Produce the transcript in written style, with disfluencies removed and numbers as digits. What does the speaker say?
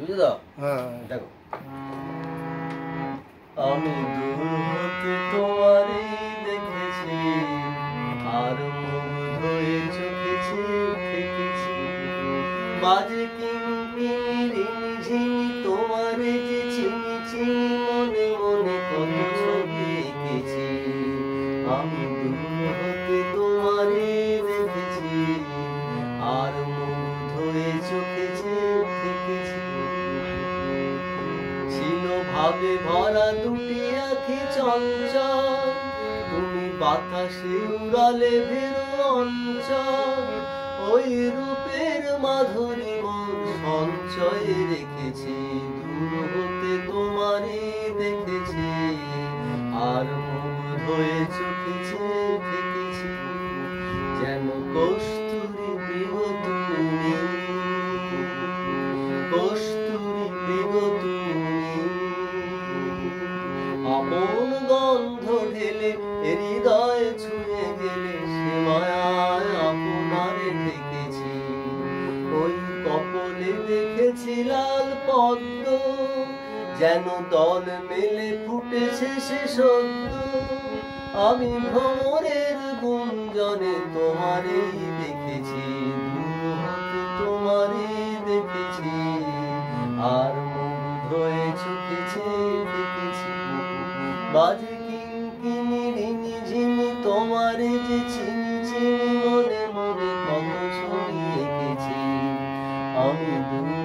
বুঝে দাও। হ্যাঁ দেখো, আমি দূর হতে তোমারই দেখেছি, আর মুগ্ধ হয়ে চোখেছি থেকেছি। বাজে কিংকিনি ঝিনি তোমারে যে চিনি চিনি, মনে মনে কত ছবি এঁকেছি। আমি দূর হতে তোমারে দেখেছি, আর মুগ্ধ হয়ে চোখেছি থেকেছি। ছিল ভাবে ভরা দুটি আঁখি চঞ্চল, তুমি বাতাসে উড়ালে ভেরু অঞ্চল। ওই রূপের মাধুরী মোর সঞ্চয়ে রেখেছি, দূর হতে তোমারই দেখেছি, আর মুগ্ধ হয়ে চোখেছি থেকেছি। যেন কস্তুরী প্রিয় তুমি, কস্তুরী প্রিয় তুমি। আপন গন্ধ ঢেলে হৃদয় ছুঁয়ে গেলে, সে মায়ায় আপনারে ঢেকেছি। ওই কপলে দেখেছি লাল পদ্ম, যেন দল মেলে ফুটেছে সে সদ্য। আমি ভ্রমরের গুঞ্জনে তোমারই দেখেছি, দূর হতে তোমারই দেখেছি, আর মুগ্ধ হয়ে চোখেছি দেখেছি। বাজে কিংকিনি রিনি ঝিনি তোমারে যে চিনি চিনি, মনে মনে কত ছবি এঁকেছি। আমি দূর